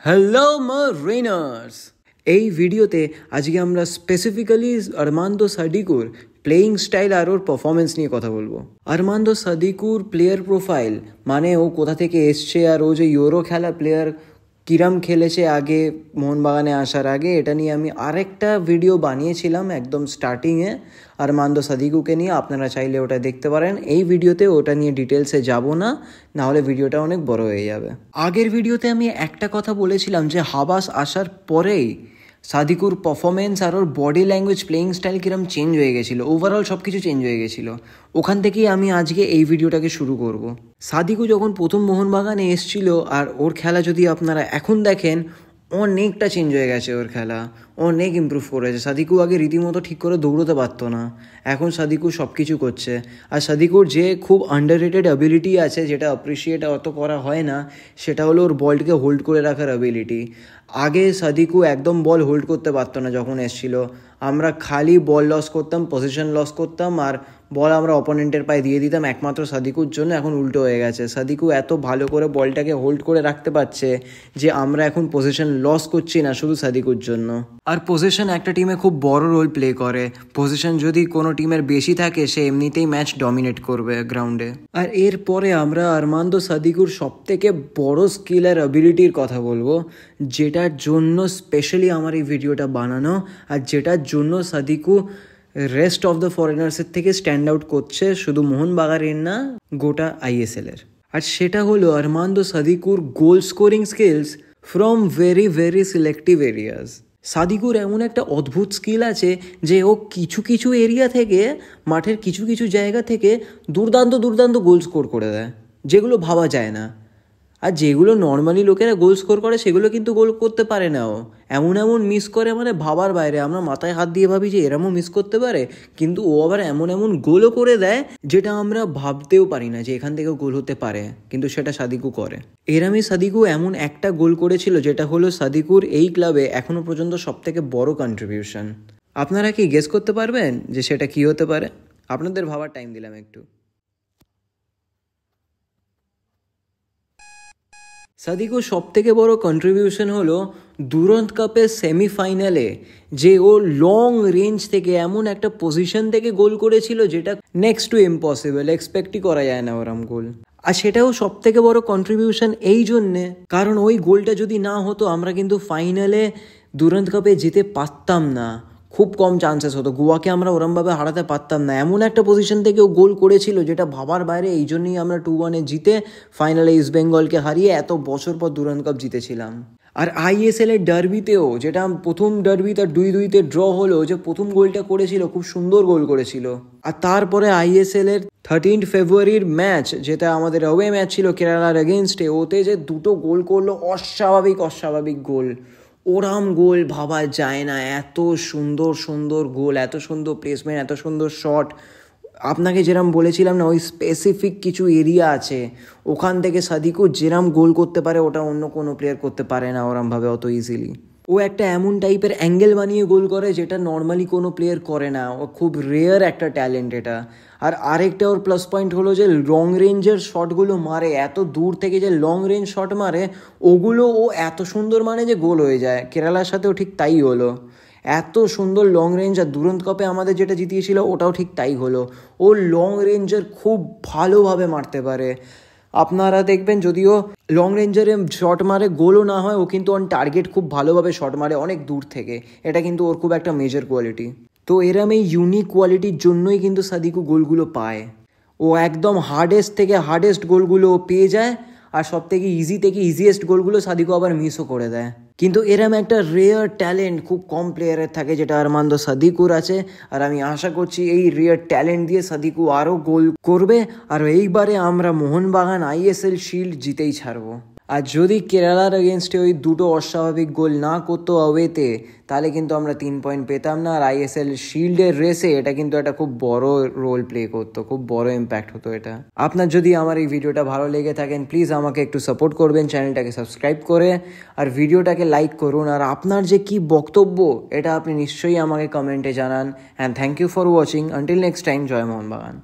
Hello মারিনার্স, এই ভিডিওতে আজকে আমরা specifically Armando Sadiku playing style আর ওর পারফরমেন্স নিয়ে কথা বলবো। আরমান্দো সাদিকুর প্লেয়ার প্রোফাইল মানে ও কোথা থেকে এসছে আর ও যে ইউরো খেলা প্লেয়ার কিরম খেলেছে আগে মোহনবাগানে আসার আগে, এটা নিয়ে আমি আরেকটা ভিডিও বানিয়েছিলাম একদম স্টার্টিংয়ে আরমান্দো সাদিকুকে নিয়ে। আপনারা চাইলে ওটা দেখতে পারেন। এই ভিডিওতে ওটা নিয়ে ডিটেলসে যাব না, নাহলে ভিডিওটা অনেক বড় হয়ে যাবে। আগের ভিডিওতে আমি একটা কথা বলেছিলাম যে হাবাস আসার পরেই সাদিকুর পারফরমেন্স আর ওর বডি ল্যাঙ্গুয়েজ প্লেয়িং স্টাইল কিরম চেঞ্জ হয়ে গেছিলো, ওভারঅল সব কিছু চেঞ্জ হয়ে গেছিলো। ওখান থেকেই আমি আজকে এই ভিডিওটাকে শুরু করব। সাদিকু যখন প্রথম মোহনবাগানে এসেছিল আর ওর খেলা যদি আপনারা এখন দেখেন, অনেকটা চেঞ্জ হয়ে গেছে ওর খেলা, অনেক ইমপ্রুভ করেছে। সাদিকু আগে রীতিমতো ঠিক করে দৌড়তে পারতো না, এখন সাদিকু সব কিছু করছে। আর সাদিকুর যে খুব আন্ডাররেটেড অ্যাবিলিটি আছে, যেটা অ্যাপ্রিসিয়েট অত করা হয় না, সেটা হলো ওর বলটাকে হোল্ড করে রাখার অ্যাবিলিটি। আগে সাদিকু একদম বল হোল্ড করতে পারতো না যখন এসছিল, আমরা খালি বল লস করতাম, পজিশন লস করতাম আর বল আমরা অপোনেন্টের পায়ে দিয়ে দিতাম একমাত্র সাদিকুর জন্য। এখন উল্টো হয়ে গেছে, সাদিকু এত ভালো করে বলটাকে হোল্ড করে রাখতে পারছে যে আমরা এখন পজিশন লস করছি না শুধু সাদিকুর জন্য। আর পজিশন একটা টিমে খুব বড় রোল প্লে করে। পজিশন যদি কোনো টিমের বেশি থাকে, সে এমনিতেই ম্যাচ ডমিনেট করবে গ্রাউন্ডে। আর এরপরে আমরা আরমান্দো সাদিকুর সবথেকে বড় স্কিল আর অ্যাবিলিটির কথা বলবো, যেটার জন্য স্পেশালি আমার এই ভিডিওটা বানানো আর যেটার জন্য সাদিকু রেস্ট অফ দ্য ফরেনার্সের থেকে স্ট্যান্ড আউট করছে, শুধু মোহনবাগানের না, গোটা আইএসএলের। আর সেটা হলো Armando Sadiqur goal scoring skills from very very selective areas. Sadiqur এমন একটা অদ্ভুত স্কিল আছে যে ও কিছু কিছু এরিয়া থেকে, মাঠের কিছু কিছু জায়গা থেকে দুর্দান্ত দুর্দান্ত গোল স্কোর করে দেয়, যেগুলো ভাবা যায় না। আর যেগুলো নর্মালি লোকেরা গোল স্কোর করে সেগুলো কিন্তু গোল করতে পারে না। ও এমন এমন মিস করে মানে ভাবার বাইরে, আমরা মাথায় হাত দিয়ে ভাবি যে এরমও মিস করতে পারে, কিন্তু ও আবার এমন এমন গোলও করে দেয় যেটা আমরা ভাবতেও পারি না যে এখান থেকেও গোল হতে পারে, কিন্তু সেটা সাদিকু করে। এরমই সাদিকু এমন একটা গোল করেছিল যেটা হলো সাদিকুর এই ক্লাবে এখনো পর্যন্ত সবথেকে বড় কন্ট্রিবিউশন। আপনারা কি গেস করতে পারবেন যে সেটা কি হতে পারে? আপনাদের ভাবার টাইম দিলাম একটু। সাদিকুর সবথেকে বড় কন্ট্রিবিউশন হলো দুরন্ত কাপের সেমিফাইনালে যে ও লং রেঞ্জ থেকে এমন একটা পজিশন থেকে গোল করেছিল যেটা নেক্সট টু ইম্পসিবল, এক্সপেক্টই করা যায় না ওরম গোল। আর সেটাও সবথেকে বড় কন্ট্রিবিউশন এই জন্যে কারণ ওই গোলটা যদি না হতো আমরা কিন্তু ফাইনালে দুরন্ত কাপে যেতে পারতাম না, খুব কম চান্সেস হতো, গোয়াকে আমরা ওরমভাবে হারাতে পারতাম না। এমন একটা পজিশন থেকে ও গোল করেছিল যেটা ভাবার বাইরে। এই জন্যই আমরা 2-1 জিতে ফাইনালে ইস্ট বেঙ্গলকে হারিয়ে এত বছর পর দুরন্ত কাপ জিতেছিলাম। আর আইএসএল এর ডার্বিতেও, যেটা প্রথম ডার্বি তার 2-2 ড্র হলো, যে প্রথম গোলটা করেছিল খুব সুন্দর গোল করেছিল। আর তারপরে আইএসএল এর 13 ফেব্রুয়ারির ম্যাচ, যেটা আমাদের অ্যাওয়ে ম্যাচ ছিল কেরালার এগেনস্টে, ওতে যে দুটো গোল করলো, অস্বাভাবিক গোল। ওরাম গোল ভাবা যায় না, এত সুন্দর সুন্দর গোল, এত সুন্দর প্লেসমেন্ট, এত সুন্দর শট। আপনাকে যেরম বলেছিলাম না, ওই স্পেসিফিক কিছু এরিয়া আছে, ওখান থেকে সাদিকু যেরম গোল করতে পারে ওটা অন্য কোনো প্লেয়ার করতে পারে না ওরমভাবে অত ইজিলি। ও একটা এমন টাইপের অ্যাঙ্গেল বানিয়ে গোল করে যেটা নর্মালি কোনো প্লেয়ার করে না, ও খুব রেয়ার একটা ট্যালেন্ট এটা। আর আরেকটা ওর প্লাস পয়েন্ট হলো যে লং রেঞ্জের শটগুলো মারে, এত দূর থেকে যে লং রেঞ্জ শট মারে ওগুলো ও এত সুন্দর মানে যে গোল হয়ে যায়। কেরালার সাথেও ঠিক তাই হলো, এত সুন্দর লং রেঞ্জ। আর দুরন্ত কাপে আমাদের যেটা জিতিয়েছিল ওটাও ঠিক তাই হলো। ও লং রেঞ্জের খুব ভালোভাবে মারতে পারে। আপনারা দেখবেন যদিও লং রেঞ্জারে শট মারে গোলও না হয়, ও কিন্তু অন টার্গেট খুব ভালোভাবে শট মারে অনেক দূর থেকে, এটা কিন্তু ওর খুব একটা মেজর কোয়ালিটি। তো এরম এই ইউনিক কোয়ালিটির জন্যই কিন্তু সাদিকু গোলগুলো পায়। ও একদম হার্ডেস্ট থেকে হার্ডেস্ট গোলগুলো পেয়ে যায়, আর সব থেকে ইজিয়েস্ট গোলগুলো সাদিকু আবার মিসও করে দেয়। কিন্তু এরম একটা রেয়ার ট্যালেন্ট খুব কম প্লেয়ারের থাকে, যেটা আরমান্দো সাদিকুর আছে। আর আমি আশা করছি এই রেয়ার ট্যালেন্ট দিয়ে সাদিকু আরও গোল করবে, আর এইবারে আমরা মোহনবাগান আইএসএল শিল্ড জিতেই ছাড়বো। আর যদি কেরালার এগেনস্টে ওই দুটো অস্বাভাবিক গোল না করতো অ্যাওয়েতে, তাহলে কিন্তু আমরা 3 পয়েন্ট পেতাম না। আর আইএসএল শিল্ডের রেসে এটা কিন্তু একটা খুব বড় রোল প্লে করতো, খুব বড় ইম্প্যাক্ট হতো এটা। আপনার যদি আমার এই ভিডিওটা ভালো লেগে থাকেন, প্লিজ আমাকে একটু সাপোর্ট করবেন চ্যানেলটাকে সাবস্ক্রাইব করে, আর ভিডিওটাকে লাইক করুন। আর আপনার যে কি বক্তব্য এটা আপনি নিশ্চয়ই আমাকে কমেন্টে জানান। And thank you for watching. Until next time, জয় মোহনবাগান।